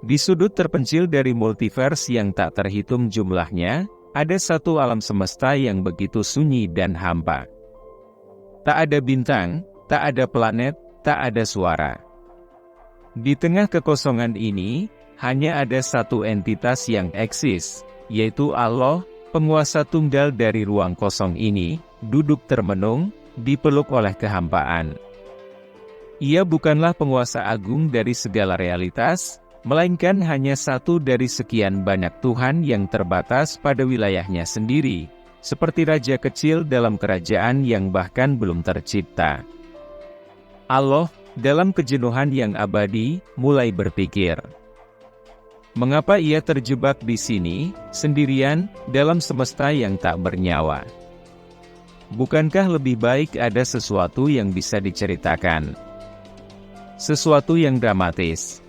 Di sudut terpencil dari multiverse yang tak terhitung jumlahnya, ada satu alam semesta yang begitu sunyi dan hampa. Tak ada bintang, tak ada planet, tak ada suara. Di tengah kekosongan ini, hanya ada satu entitas yang eksis, yaitu Allah, penguasa tunggal dari ruang kosong ini, duduk termenung, dipeluk oleh kehampaan. Ia bukanlah penguasa agung dari segala realitas, melainkan hanya satu dari sekian banyak Tuhan yang terbatas pada wilayahnya sendiri, seperti raja kecil dalam kerajaan yang bahkan belum tercipta. Allah, dalam kejenuhan yang abadi, mulai berpikir. Mengapa ia terjebak di sini, sendirian, dalam semesta yang tak bernyawa? Bukankah lebih baik ada sesuatu yang bisa diceritakan? Sesuatu yang dramatis.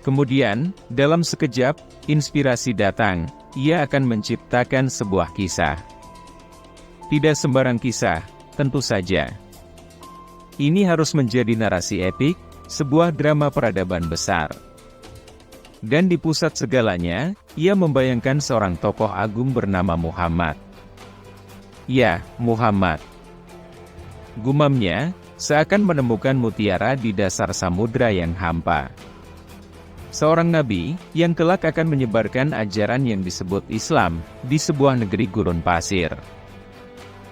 Kemudian, dalam sekejap, inspirasi datang, ia akan menciptakan sebuah kisah. Tidak sembarang kisah, tentu saja. Ini harus menjadi narasi epik, sebuah drama peradaban besar. Dan di pusat segalanya, ia membayangkan seorang tokoh agung bernama Muhammad. Ya, Muhammad. Gumamnya, seakan menemukan mutiara di dasar samudra yang hampa. Seorang nabi, yang kelak akan menyebarkan ajaran yang disebut Islam, di sebuah negeri gurun pasir.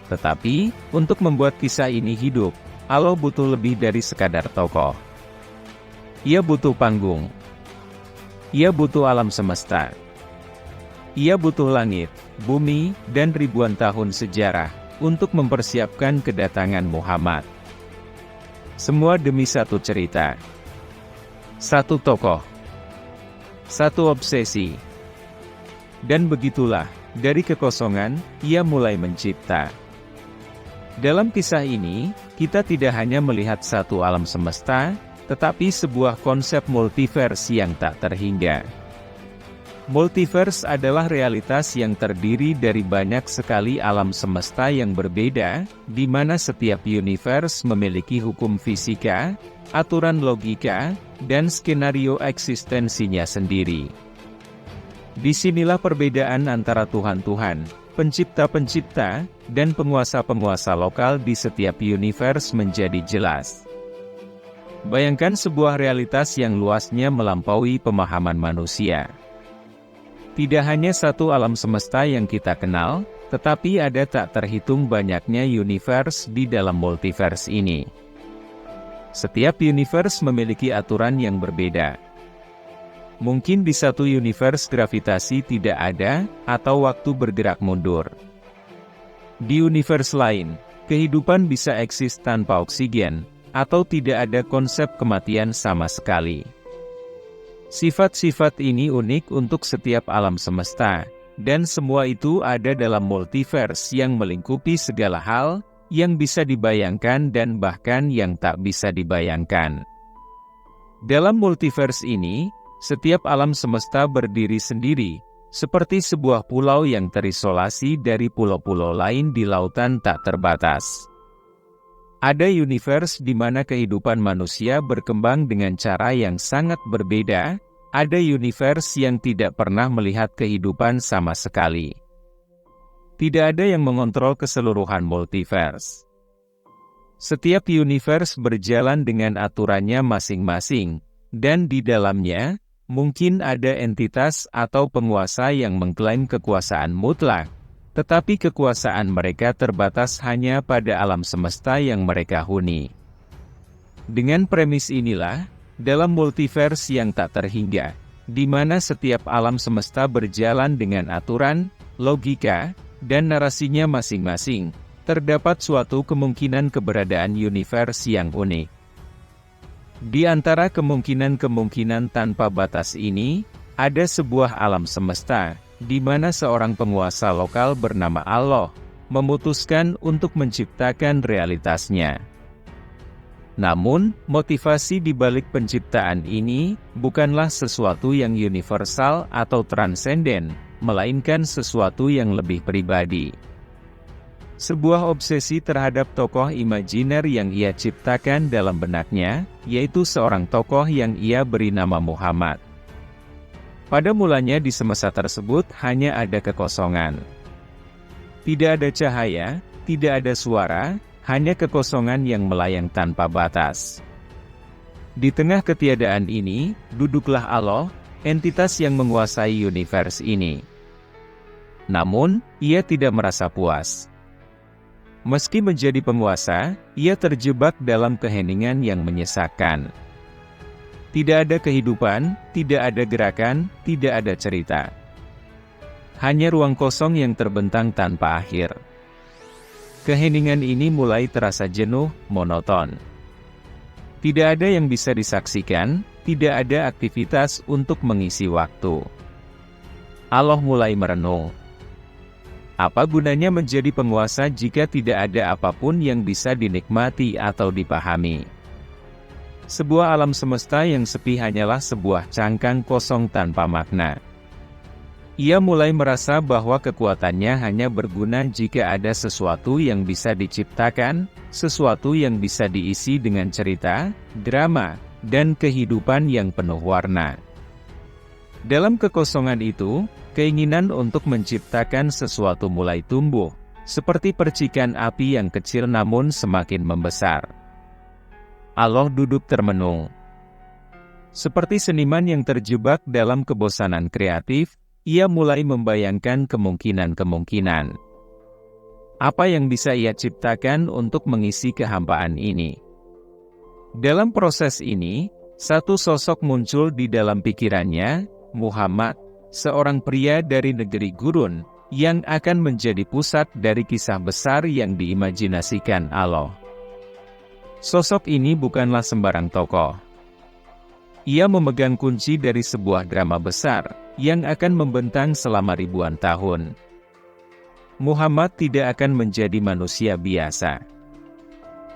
Tetapi, untuk membuat kisah ini hidup, Allah butuh lebih dari sekadar tokoh. Ia butuh panggung. Ia butuh alam semesta. Ia butuh langit, bumi, dan ribuan tahun sejarah, untuk mempersiapkan kedatangan Muhammad. Semua demi satu cerita. Satu tokoh. Satu obsesi. Dan begitulah, dari kekosongan, ia mulai mencipta. Dalam kisah ini, kita tidak hanya melihat satu alam semesta, tetapi sebuah konsep multiverse yang tak terhingga. Multiverse adalah realitas yang terdiri dari banyak sekali alam semesta yang berbeda, di mana setiap universe memiliki hukum fisika, aturan logika, dan skenario eksistensinya sendiri. Disinilah perbedaan antara Tuhan-Tuhan, pencipta-pencipta, dan penguasa-penguasa lokal di setiap universe menjadi jelas. Bayangkan sebuah realitas yang luasnya melampaui pemahaman manusia. Tidak hanya satu alam semesta yang kita kenal, tetapi ada tak terhitung banyaknya universe di dalam multiverse ini. Setiap universe memiliki aturan yang berbeda. Mungkin di satu universe gravitasi tidak ada, atau waktu bergerak mundur. Di universe lain, kehidupan bisa eksis tanpa oksigen, atau tidak ada konsep kematian sama sekali. Sifat-sifat ini unik untuk setiap alam semesta, dan semua itu ada dalam multiverse yang melingkupi segala hal, yang bisa dibayangkan dan bahkan yang tak bisa dibayangkan. Dalam multiverse ini, setiap alam semesta berdiri sendiri, seperti sebuah pulau yang terisolasi dari pulau-pulau lain di lautan tak terbatas. Ada universe di mana kehidupan manusia berkembang dengan cara yang sangat berbeda, ada universe yang tidak pernah melihat kehidupan sama sekali. Tidak ada yang mengontrol keseluruhan multiverse. Setiap universe berjalan dengan aturannya masing-masing, dan di dalamnya, mungkin ada entitas atau penguasa yang mengklaim kekuasaan mutlak, tetapi kekuasaan mereka terbatas hanya pada alam semesta yang mereka huni. Dengan premis inilah, dalam multiverse yang tak terhingga, di mana setiap alam semesta berjalan dengan aturan, logika, dan narasinya masing-masing, terdapat suatu kemungkinan keberadaan universe yang unik. Di antara kemungkinan-kemungkinan tanpa batas ini, ada sebuah alam semesta, di mana seorang penguasa lokal bernama Allah, memutuskan untuk menciptakan realitasnya. Namun, motivasi di balik penciptaan ini, bukanlah sesuatu yang universal atau transenden, melainkan sesuatu yang lebih pribadi. Sebuah obsesi terhadap tokoh imajiner yang ia ciptakan dalam benaknya, yaitu seorang tokoh yang ia beri nama Muhammad. Pada mulanya di semesta tersebut hanya ada kekosongan. Tidak ada cahaya, tidak ada suara, hanya kekosongan yang melayang tanpa batas. Di tengah ketiadaan ini, duduklah Allah, entitas yang menguasai univers ini. Namun, ia tidak merasa puas. Meski menjadi penguasa, ia terjebak dalam keheningan yang menyesakkan. Tidak ada kehidupan, tidak ada gerakan, tidak ada cerita. Hanya ruang kosong yang terbentang tanpa akhir. Keheningan ini mulai terasa jenuh, monoton. Tidak ada yang bisa disaksikan, tidak ada aktivitas untuk mengisi waktu. Allah mulai merenung. Apa gunanya menjadi penguasa jika tidak ada apapun yang bisa dinikmati atau dipahami? Sebuah alam semesta yang sepi hanyalah sebuah cangkang kosong tanpa makna. Ia mulai merasa bahwa kekuatannya hanya berguna jika ada sesuatu yang bisa diciptakan, sesuatu yang bisa diisi dengan cerita, drama, dan kehidupan yang penuh warna. Dalam kekosongan itu, keinginan untuk menciptakan sesuatu mulai tumbuh, seperti percikan api yang kecil namun semakin membesar. Allah duduk termenung. Seperti seniman yang terjebak dalam kebosanan kreatif, ia mulai membayangkan kemungkinan-kemungkinan. Apa yang bisa ia ciptakan untuk mengisi kehampaan ini? Dalam proses ini, satu sosok muncul di dalam pikirannya, Muhammad, seorang pria dari negeri gurun, yang akan menjadi pusat dari kisah besar yang diimajinasikan Allah. Sosok ini bukanlah sembarang tokoh. Ia memegang kunci dari sebuah drama besar, yang akan membentang selama ribuan tahun. Muhammad tidak akan menjadi manusia biasa.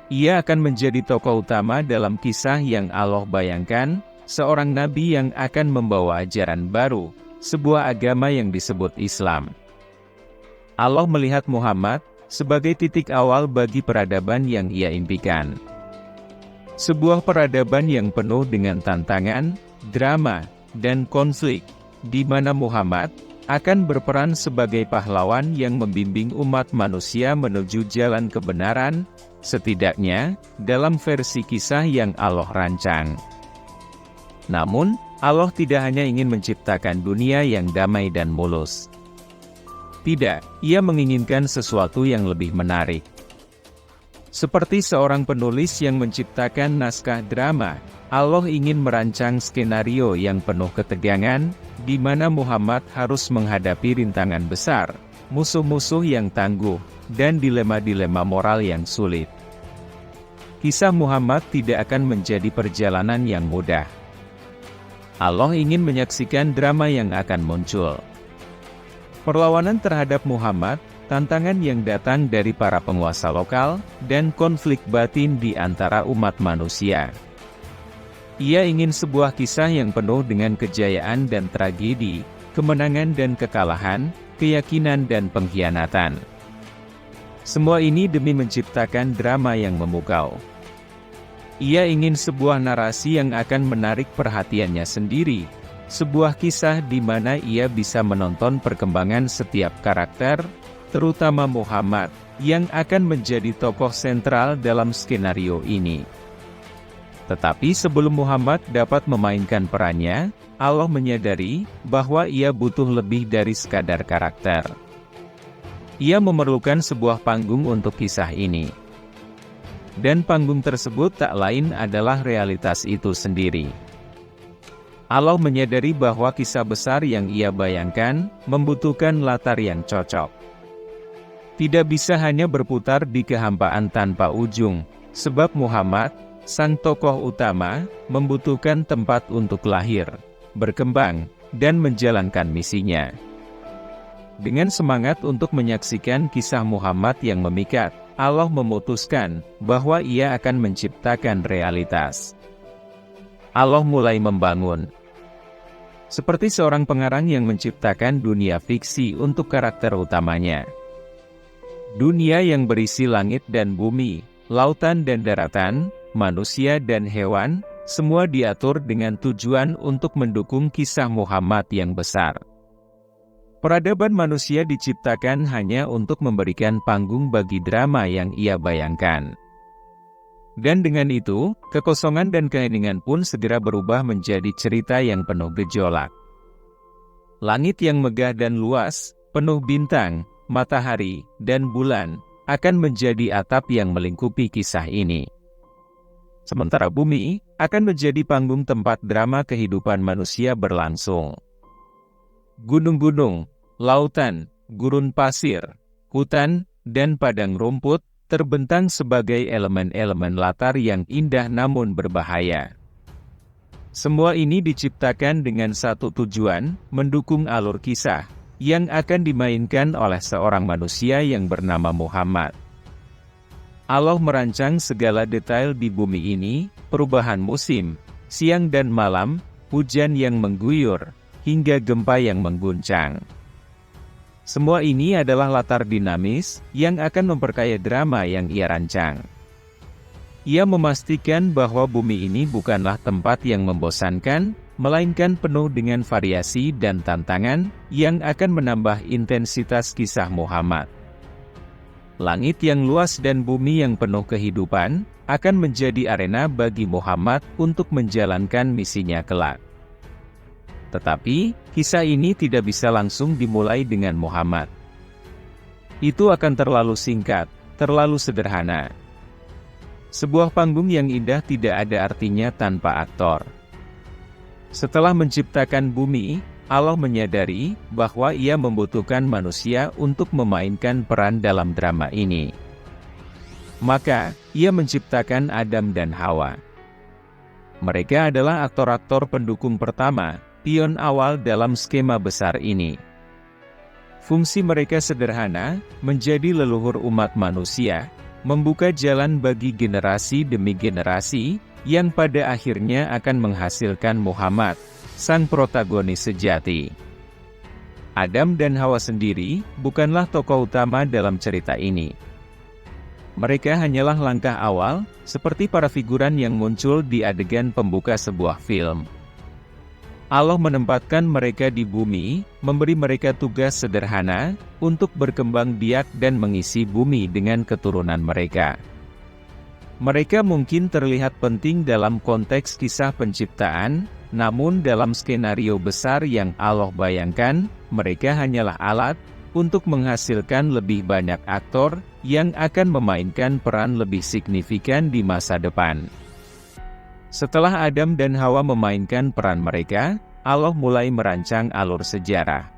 Ia akan menjadi tokoh utama dalam kisah yang Allah bayangkan, seorang nabi yang akan membawa ajaran baru, sebuah agama yang disebut Islam. Allah melihat Muhammad sebagai titik awal bagi peradaban yang ia impikan. Sebuah peradaban yang penuh dengan tantangan, drama, dan konflik, di mana Muhammad akan berperan sebagai pahlawan yang membimbing umat manusia menuju jalan kebenaran, setidaknya dalam versi kisah yang Allah rancang. Namun, Allah tidak hanya ingin menciptakan dunia yang damai dan mulus. Tidak, ia menginginkan sesuatu yang lebih menarik. Seperti seorang penulis yang menciptakan naskah drama, Allah ingin merancang skenario yang penuh ketegangan, di mana Muhammad harus menghadapi rintangan besar, musuh-musuh yang tangguh, dan dilema-dilema moral yang sulit. Kisah Muhammad tidak akan menjadi perjalanan yang mudah. Allah ingin menyaksikan drama yang akan muncul. Perlawanan terhadap Muhammad, tantangan yang datang dari para penguasa lokal, dan konflik batin di antara umat manusia. Ia ingin sebuah kisah yang penuh dengan kejayaan dan tragedi, kemenangan dan kekalahan, keyakinan dan pengkhianatan. Semua ini demi menciptakan drama yang memukau. Ia ingin sebuah narasi yang akan menarik perhatiannya sendiri, sebuah kisah di mana ia bisa menonton perkembangan setiap karakter, terutama Muhammad, yang akan menjadi tokoh sentral dalam skenario ini. Tetapi sebelum Muhammad dapat memainkan perannya, Allah menyadari bahwa ia butuh lebih dari sekadar karakter. Ia memerlukan sebuah panggung untuk kisah ini. Dan panggung tersebut tak lain adalah realitas itu sendiri. Allah menyadari bahwa kisah besar yang ia bayangkan membutuhkan latar yang cocok. Tidak bisa hanya berputar di kehampaan tanpa ujung, sebab Muhammad, sang tokoh utama, membutuhkan tempat untuk lahir, berkembang, dan menjalankan misinya. Dengan semangat untuk menyaksikan kisah Muhammad yang memikat, Allah memutuskan bahwa ia akan menciptakan realitas. Allah mulai membangun. Seperti seorang pengarang yang menciptakan dunia fiksi untuk karakter utamanya. Dunia yang berisi langit dan bumi, lautan dan daratan, manusia dan hewan, semua diatur dengan tujuan untuk mendukung kisah Muhammad yang besar. Peradaban manusia diciptakan hanya untuk memberikan panggung bagi drama yang ia bayangkan. Dan dengan itu, kekosongan dan keheningan pun segera berubah menjadi cerita yang penuh gejolak. Langit yang megah dan luas, penuh bintang, matahari, dan bulan, akan menjadi atap yang melingkupi kisah ini. Sementara bumi akan menjadi panggung tempat drama kehidupan manusia berlangsung. Gunung-gunung, lautan, gurun pasir, hutan, dan padang rumput terbentang sebagai elemen-elemen latar yang indah namun berbahaya. Semua ini diciptakan dengan satu tujuan, mendukung alur kisah yang akan dimainkan oleh seorang manusia yang bernama Muhammad. Allah merancang segala detail di bumi ini, perubahan musim, siang dan malam, hujan yang mengguyur, hingga gempa yang mengguncang. Semua ini adalah latar dinamis yang akan memperkaya drama yang ia rancang. Ia memastikan bahwa bumi ini bukanlah tempat yang membosankan, melainkan penuh dengan variasi dan tantangan yang akan menambah intensitas kisah Muhammad. Langit yang luas dan bumi yang penuh kehidupan akan menjadi arena bagi Muhammad untuk menjalankan misinya kelak. Tetapi, kisah ini tidak bisa langsung dimulai dengan Muhammad. Itu akan terlalu singkat, terlalu sederhana. Sebuah panggung yang indah tidak ada artinya tanpa aktor. Setelah menciptakan bumi, Allah menyadari bahwa ia membutuhkan manusia untuk memainkan peran dalam drama ini. Maka, ia menciptakan Adam dan Hawa. Mereka adalah aktor-aktor pendukung pertama, pion awal dalam skema besar ini. Fungsi mereka sederhana, menjadi leluhur umat manusia, membuka jalan bagi generasi demi generasi, yang pada akhirnya akan menghasilkan Muhammad, sang protagonis sejati. Adam dan Hawa sendiri bukanlah tokoh utama dalam cerita ini. Mereka hanyalah langkah awal, seperti para figuran yang muncul di adegan pembuka sebuah film. Allah menempatkan mereka di bumi, memberi mereka tugas sederhana, untuk berkembang biak dan mengisi bumi dengan keturunan mereka. Mereka mungkin terlihat penting dalam konteks kisah penciptaan, namun dalam skenario besar yang Allah bayangkan, mereka hanyalah alat untuk menghasilkan lebih banyak aktor yang akan memainkan peran lebih signifikan di masa depan. Setelah Adam dan Hawa memainkan peran mereka, Allah mulai merancang alur sejarah.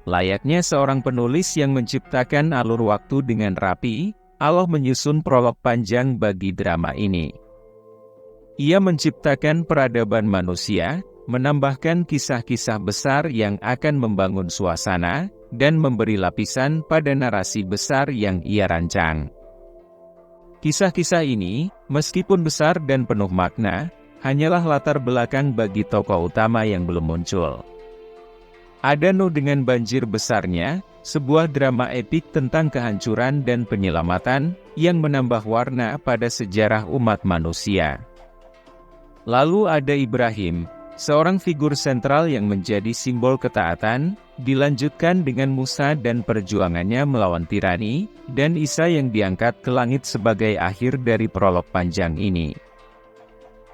Layaknya seorang penulis yang menciptakan alur waktu dengan rapi, Allah menyusun prolog panjang bagi drama ini. Ia menciptakan peradaban manusia, menambahkan kisah-kisah besar yang akan membangun suasana, dan memberi lapisan pada narasi besar yang ia rancang. Kisah-kisah ini, meskipun besar dan penuh makna, hanyalah latar belakang bagi tokoh utama yang belum muncul. Ada Nuh dengan banjir besarnya, sebuah drama epik tentang kehancuran dan penyelamatan, yang menambah warna pada sejarah umat manusia. Lalu ada Ibrahim, seorang figur sentral yang menjadi simbol ketaatan, dilanjutkan dengan Musa dan perjuangannya melawan tirani, dan Isa yang diangkat ke langit sebagai akhir dari prolog panjang ini.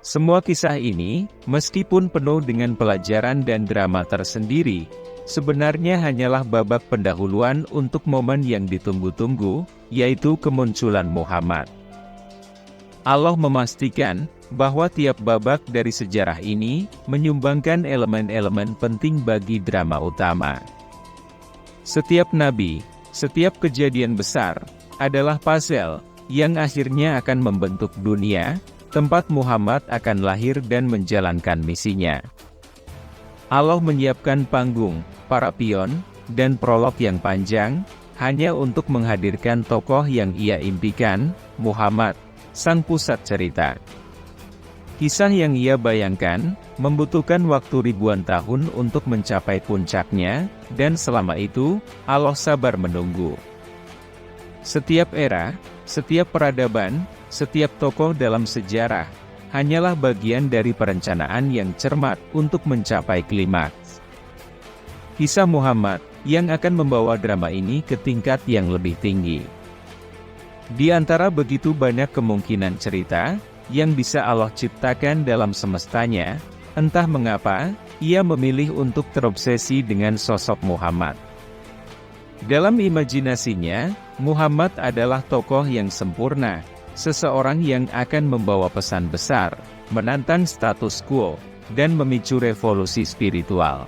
Semua kisah ini, meskipun penuh dengan pelajaran dan drama tersendiri, sebenarnya hanyalah babak pendahuluan untuk momen yang ditunggu-tunggu, yaitu kemunculan Muhammad. Allah memastikan bahwa tiap babak dari sejarah ini menyumbangkan elemen-elemen penting bagi drama utama. Setiap nabi, setiap kejadian besar, adalah puzzle yang akhirnya akan membentuk dunia, tempat Muhammad akan lahir dan menjalankan misinya. Allah menyiapkan panggung, para pion, dan prolog yang panjang, hanya untuk menghadirkan tokoh yang ia impikan, Muhammad, sang pusat cerita. Kisah yang ia bayangkan, membutuhkan waktu ribuan tahun untuk mencapai puncaknya, dan selama itu, Allah sabar menunggu. Setiap era, setiap peradaban, setiap tokoh dalam sejarah, hanyalah bagian dari perencanaan yang cermat untuk mencapai klimaks. Kisah Muhammad yang akan membawa drama ini ke tingkat yang lebih tinggi. Di antara begitu banyak kemungkinan cerita yang bisa Allah ciptakan dalam semestanya, entah mengapa ia memilih untuk terobsesi dengan sosok Muhammad. Dalam imajinasinya, Muhammad adalah tokoh yang sempurna, seseorang yang akan membawa pesan besar, menantang status quo, dan memicu revolusi spiritual.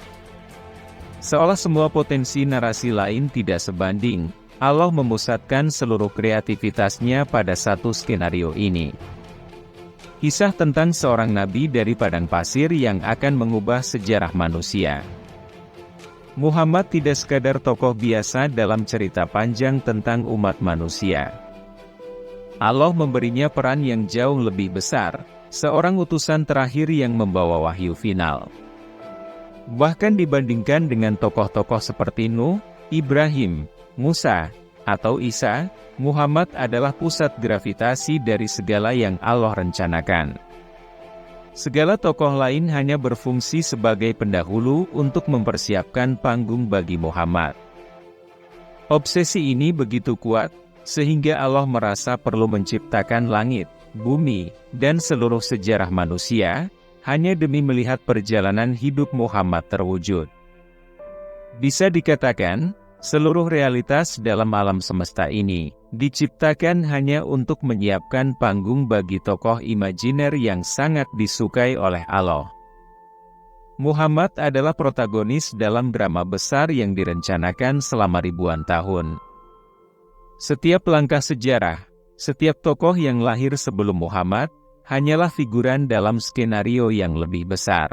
Seolah semua potensi narasi lain tidak sebanding, Allah memusatkan seluruh kreativitasnya pada satu skenario ini. Kisah tentang seorang nabi dari padang pasir yang akan mengubah sejarah manusia. Muhammad tidak sekadar tokoh biasa dalam cerita panjang tentang umat manusia. Allah memberinya peran yang jauh lebih besar, seorang utusan terakhir yang membawa wahyu final. Bahkan dibandingkan dengan tokoh-tokoh seperti Nuh, Ibrahim, Musa, atau Isa, Muhammad adalah pusat gravitasi dari segala yang Allah rencanakan. Segala tokoh lain hanya berfungsi sebagai pendahulu untuk mempersiapkan panggung bagi Muhammad. Obsesi ini begitu kuat, sehingga Allah merasa perlu menciptakan langit, bumi, dan seluruh sejarah manusia, hanya demi melihat perjalanan hidup Muhammad terwujud. Bisa dikatakan, seluruh realitas dalam alam semesta ini, diciptakan hanya untuk menyiapkan panggung bagi tokoh imajiner yang sangat disukai oleh Allah. Muhammad adalah protagonis dalam drama besar yang direncanakan selama ribuan tahun. Setiap langkah sejarah, setiap tokoh yang lahir sebelum Muhammad, hanyalah figuran dalam skenario yang lebih besar.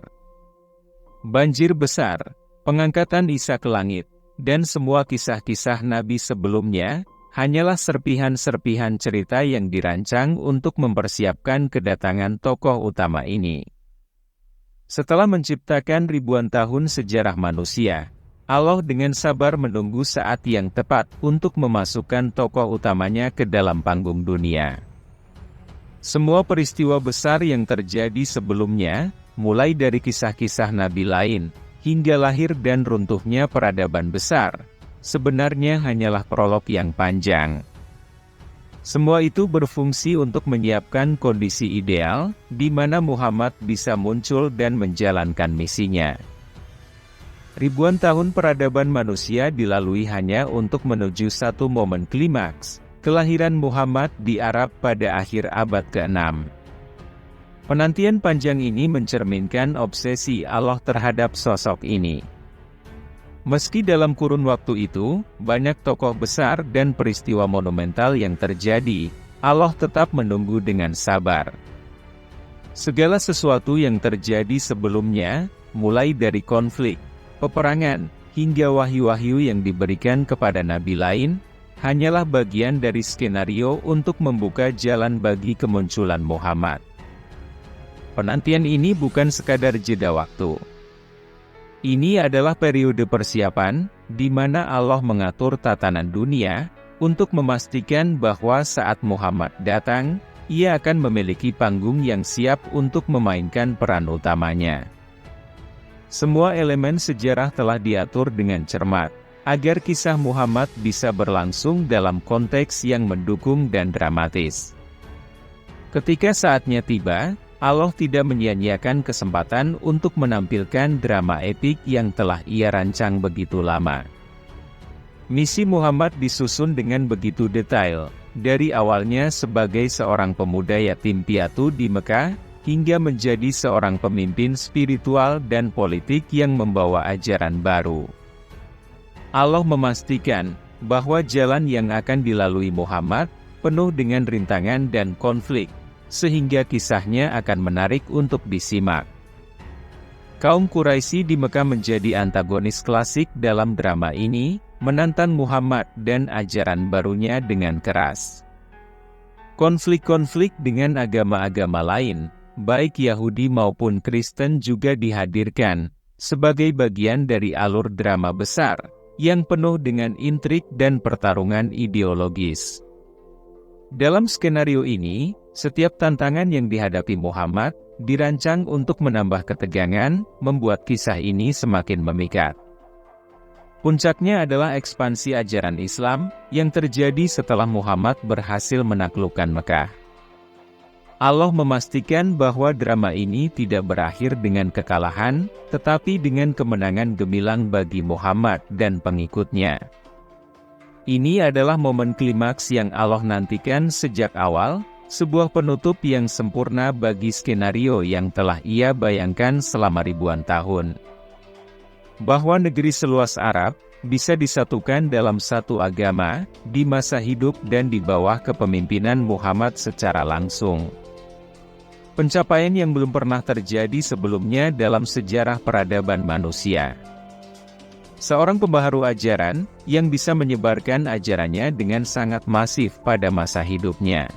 Banjir besar, pengangkatan Isa ke langit, dan semua kisah-kisah Nabi sebelumnya, hanyalah serpihan-serpihan cerita yang dirancang untuk mempersiapkan kedatangan tokoh utama ini. Setelah menciptakan ribuan tahun sejarah manusia, Allah dengan sabar menunggu saat yang tepat untuk memasukkan tokoh utamanya ke dalam panggung dunia. Semua peristiwa besar yang terjadi sebelumnya, mulai dari kisah-kisah Nabi lain, hingga lahir dan runtuhnya peradaban besar, sebenarnya hanyalah prolog yang panjang. Semua itu berfungsi untuk menyiapkan kondisi ideal, di mana Muhammad bisa muncul dan menjalankan misinya. Ribuan tahun peradaban manusia dilalui hanya untuk menuju satu momen klimaks, kelahiran Muhammad di Arab pada akhir abad ke-6. Penantian panjang ini mencerminkan obsesi Allah terhadap sosok ini. Meski dalam kurun waktu itu, banyak tokoh besar dan peristiwa monumental yang terjadi, Allah tetap menunggu dengan sabar. Segala sesuatu yang terjadi sebelumnya, mulai dari konflik, peperangan, hingga wahyu-wahyu yang diberikan kepada nabi lain, hanyalah bagian dari skenario untuk membuka jalan bagi kemunculan Muhammad. Penantian ini bukan sekadar jeda waktu. Ini adalah periode persiapan, di mana Allah mengatur tatanan dunia, untuk memastikan bahwa saat Muhammad datang, ia akan memiliki panggung yang siap untuk memainkan peran utamanya. Semua elemen sejarah telah diatur dengan cermat, agar kisah Muhammad bisa berlangsung dalam konteks yang mendukung dan dramatis. Ketika saatnya tiba, Allah tidak menyia-nyiakan kesempatan untuk menampilkan drama epik yang telah ia rancang begitu lama. Misi Muhammad disusun dengan begitu detail, dari awalnya sebagai seorang pemuda yatim piatu di Mekah, hingga menjadi seorang pemimpin spiritual dan politik yang membawa ajaran baru. Allah memastikan bahwa jalan yang akan dilalui Muhammad penuh dengan rintangan dan konflik, sehingga kisahnya akan menarik untuk disimak. Kaum Quraisy di Mekah menjadi antagonis klasik dalam drama ini, menantang Muhammad dan ajaran barunya dengan keras. Konflik-konflik dengan agama-agama lain, baik Yahudi maupun Kristen juga dihadirkan, sebagai bagian dari alur drama besar, yang penuh dengan intrik dan pertarungan ideologis. Dalam skenario ini, setiap tantangan yang dihadapi Muhammad dirancang untuk menambah ketegangan, membuat kisah ini semakin memikat. Puncaknya adalah ekspansi ajaran Islam yang terjadi setelah Muhammad berhasil menaklukkan Mekah. Allah memastikan bahwa drama ini tidak berakhir dengan kekalahan, tetapi dengan kemenangan gemilang bagi Muhammad dan pengikutnya. Ini adalah momen klimaks yang Allah nantikan sejak awal, sebuah penutup yang sempurna bagi skenario yang telah Ia bayangkan selama ribuan tahun. Bahwa negeri seluas Arab bisa disatukan dalam satu agama, di masa hidup dan di bawah kepemimpinan Muhammad secara langsung. Pencapaian yang belum pernah terjadi sebelumnya dalam sejarah peradaban manusia. Seorang pembaharu ajaran yang bisa menyebarkan ajarannya dengan sangat masif pada masa hidupnya.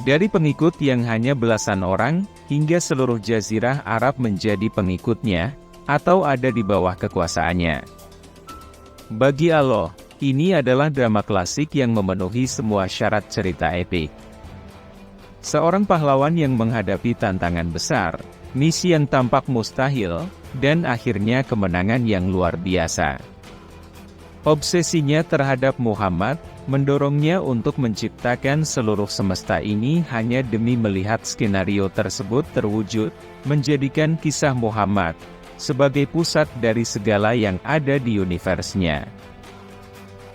Dari pengikut yang hanya belasan orang, hingga seluruh jazirah Arab menjadi pengikutnya, atau ada di bawah kekuasaannya. Bagi Allah, ini adalah drama klasik yang memenuhi semua syarat cerita epik. Seorang pahlawan yang menghadapi tantangan besar, misi yang tampak mustahil, dan akhirnya kemenangan yang luar biasa. Obsesinya terhadap Muhammad mendorongnya untuk menciptakan seluruh semesta ini hanya demi melihat skenario tersebut terwujud, menjadikan kisah Muhammad sebagai pusat dari segala yang ada di universnya.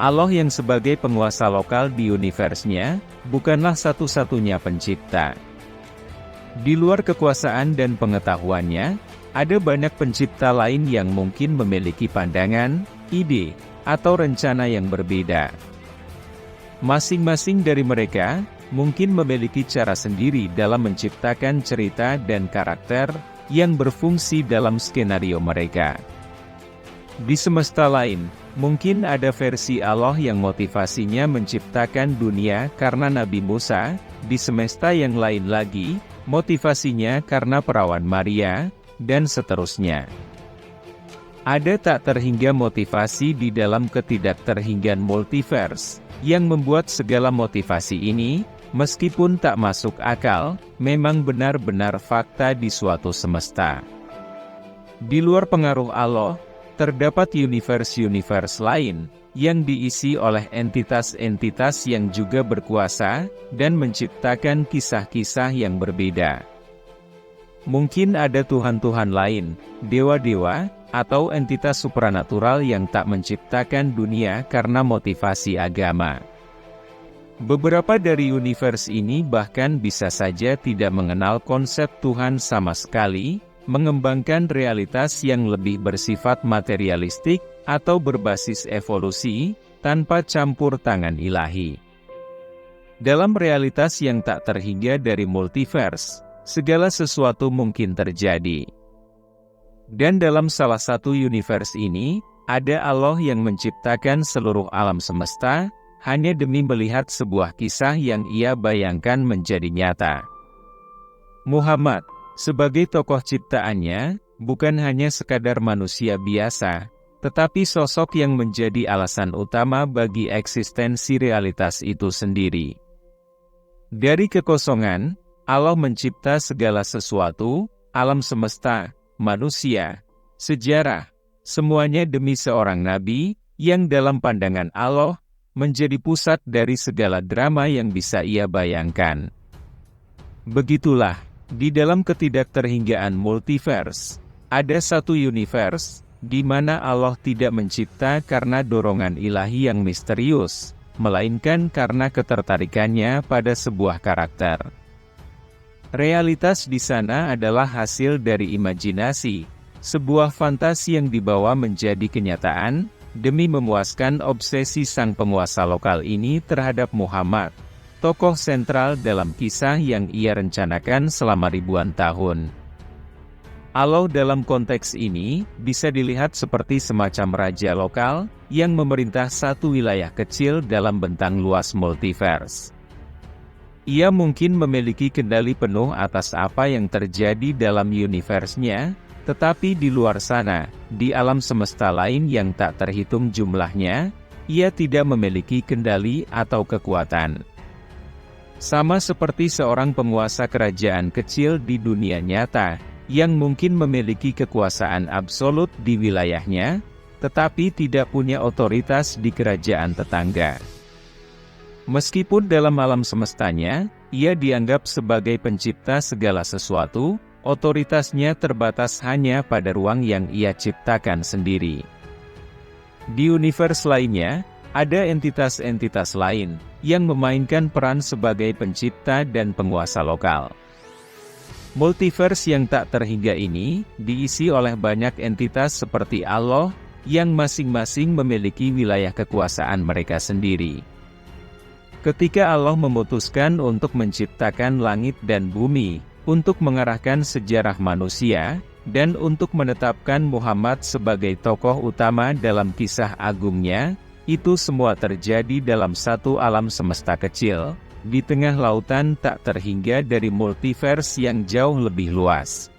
Allah yang sebagai penguasa lokal di universnya, bukanlah satu-satunya pencipta. Di luar kekuasaan dan pengetahuannya, ada banyak pencipta lain yang mungkin memiliki pandangan, ide, atau rencana yang berbeda. Masing-masing dari mereka, mungkin memiliki cara sendiri dalam menciptakan cerita dan karakter, yang berfungsi dalam skenario mereka. Di semesta lain, mungkin ada versi Allah yang motivasinya menciptakan dunia karena Nabi Musa, di semesta yang lain lagi, motivasinya karena perawan Maria, dan seterusnya. Ada tak terhingga motivasi di dalam ketidakterhinggaan multiverse, yang membuat segala motivasi ini, meskipun tak masuk akal, memang benar-benar fakta di suatu semesta. Di luar pengaruh Allah, terdapat universe-universe lain, yang diisi oleh entitas-entitas yang juga berkuasa, dan menciptakan kisah-kisah yang berbeda. Mungkin ada Tuhan-Tuhan lain, dewa-dewa, atau entitas supranatural yang tak menciptakan dunia karena motivasi agama. Beberapa dari universe ini bahkan bisa saja tidak mengenal konsep Tuhan sama sekali, mengembangkan realitas yang lebih bersifat materialistik, atau berbasis evolusi, tanpa campur tangan ilahi. Dalam realitas yang tak terhingga dari multiverse, segala sesuatu mungkin terjadi. Dan dalam salah satu universe ini, ada Allah yang menciptakan seluruh alam semesta, hanya demi melihat sebuah kisah yang Ia bayangkan menjadi nyata. Muhammad, sebagai tokoh ciptaannya, bukan hanya sekadar manusia biasa, tetapi sosok yang menjadi alasan utama bagi eksistensi realitas itu sendiri. Dari kekosongan, Allah mencipta segala sesuatu, alam semesta, manusia, sejarah, semuanya demi seorang nabi, yang dalam pandangan Allah, menjadi pusat dari segala drama yang bisa Ia bayangkan. Begitulah, di dalam ketidakterhinggaan multiverse, ada satu universe, di mana Allah tidak mencipta karena dorongan ilahi yang misterius, melainkan karena ketertarikannya pada sebuah karakter. Realitas di sana adalah hasil dari imajinasi, sebuah fantasi yang dibawa menjadi kenyataan, demi memuaskan obsesi sang penguasa lokal ini terhadap Muhammad, tokoh sentral dalam kisah yang Ia rencanakan selama ribuan tahun. Allah dalam konteks ini, bisa dilihat seperti semacam raja lokal, yang memerintah satu wilayah kecil dalam bentang luas multiverse. Ia mungkin memiliki kendali penuh atas apa yang terjadi dalam universe-nya, tetapi di luar sana, di alam semesta lain yang tak terhitung jumlahnya, Ia tidak memiliki kendali atau kekuatan. Sama seperti seorang penguasa kerajaan kecil di dunia nyata, yang mungkin memiliki kekuasaan absolut di wilayahnya, tetapi tidak punya otoritas di kerajaan tetangga. Meskipun dalam alam semestanya, ia dianggap sebagai pencipta segala sesuatu, otoritasnya terbatas hanya pada ruang yang ia ciptakan sendiri. Di universe lainnya, ada entitas-entitas lain yang memainkan peran sebagai pencipta dan penguasa lokal. Multiverse yang tak terhingga ini diisi oleh banyak entitas seperti Allah yang masing-masing memiliki wilayah kekuasaan mereka sendiri. Ketika Allah memutuskan untuk menciptakan langit dan bumi, untuk mengarahkan sejarah manusia, dan untuk menetapkan Muhammad sebagai tokoh utama dalam kisah agungnya, itu semua terjadi dalam satu alam semesta kecil, di tengah lautan tak terhingga dari multiverse yang jauh lebih luas.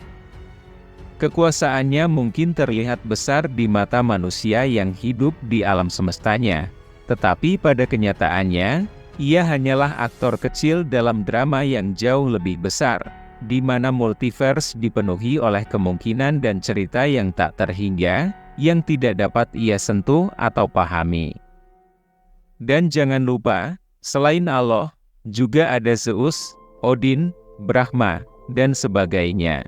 Kekuasaannya mungkin terlihat besar di mata manusia yang hidup di alam semestanya, tetapi pada kenyataannya, ia hanyalah aktor kecil dalam drama yang jauh lebih besar, di mana multiverse dipenuhi oleh kemungkinan dan cerita yang tak terhingga, yang tidak dapat ia sentuh atau pahami. Dan jangan lupa, selain Allah, juga ada Zeus, Odin, Brahma, dan sebagainya,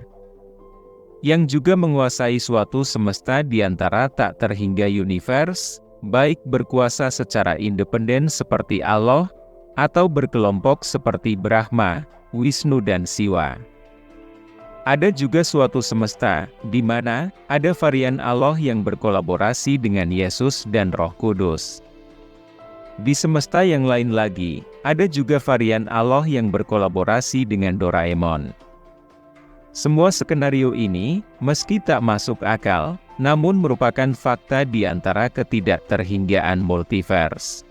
yang juga menguasai suatu semesta di antara tak terhingga universe, baik berkuasa secara independen seperti Allah, atau berkelompok seperti Brahma, Wisnu dan Siwa. Ada juga suatu semesta, di mana ada varian Allah yang berkolaborasi dengan Yesus dan Roh Kudus. Di semesta yang lain lagi, ada juga varian Allah yang berkolaborasi dengan Doraemon. Semua skenario ini, meski tak masuk akal, namun merupakan fakta di antara ketidakterhinggaan multiverse.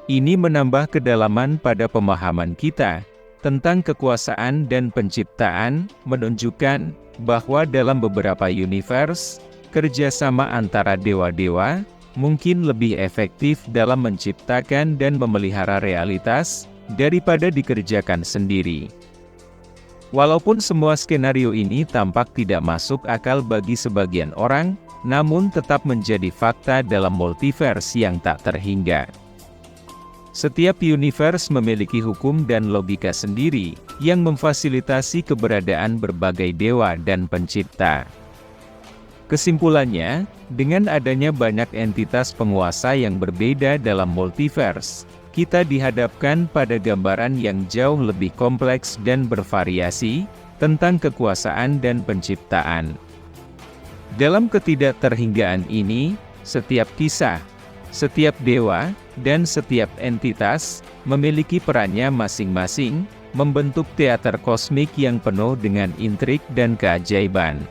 Ini menambah kedalaman pada pemahaman kita tentang kekuasaan dan penciptaan, menunjukkan bahwa dalam beberapa universe, kerjasama antara dewa-dewa mungkin lebih efektif dalam menciptakan dan memelihara realitas daripada dikerjakan sendiri. Walaupun semua skenario ini tampak tidak masuk akal bagi sebagian orang, namun tetap menjadi fakta dalam multiverse yang tak terhingga. Setiap universe memiliki hukum dan logika sendiri, yang memfasilitasi keberadaan berbagai dewa dan pencipta. Kesimpulannya, dengan adanya banyak entitas penguasa yang berbeda dalam multiverse, kita dihadapkan pada gambaran yang jauh lebih kompleks dan bervariasi, tentang kekuasaan dan penciptaan. Dalam ketidakterhinggaan ini, setiap kisah, setiap dewa, dan setiap entitas, memiliki perannya masing-masing, membentuk teater kosmik yang penuh dengan intrik dan keajaiban.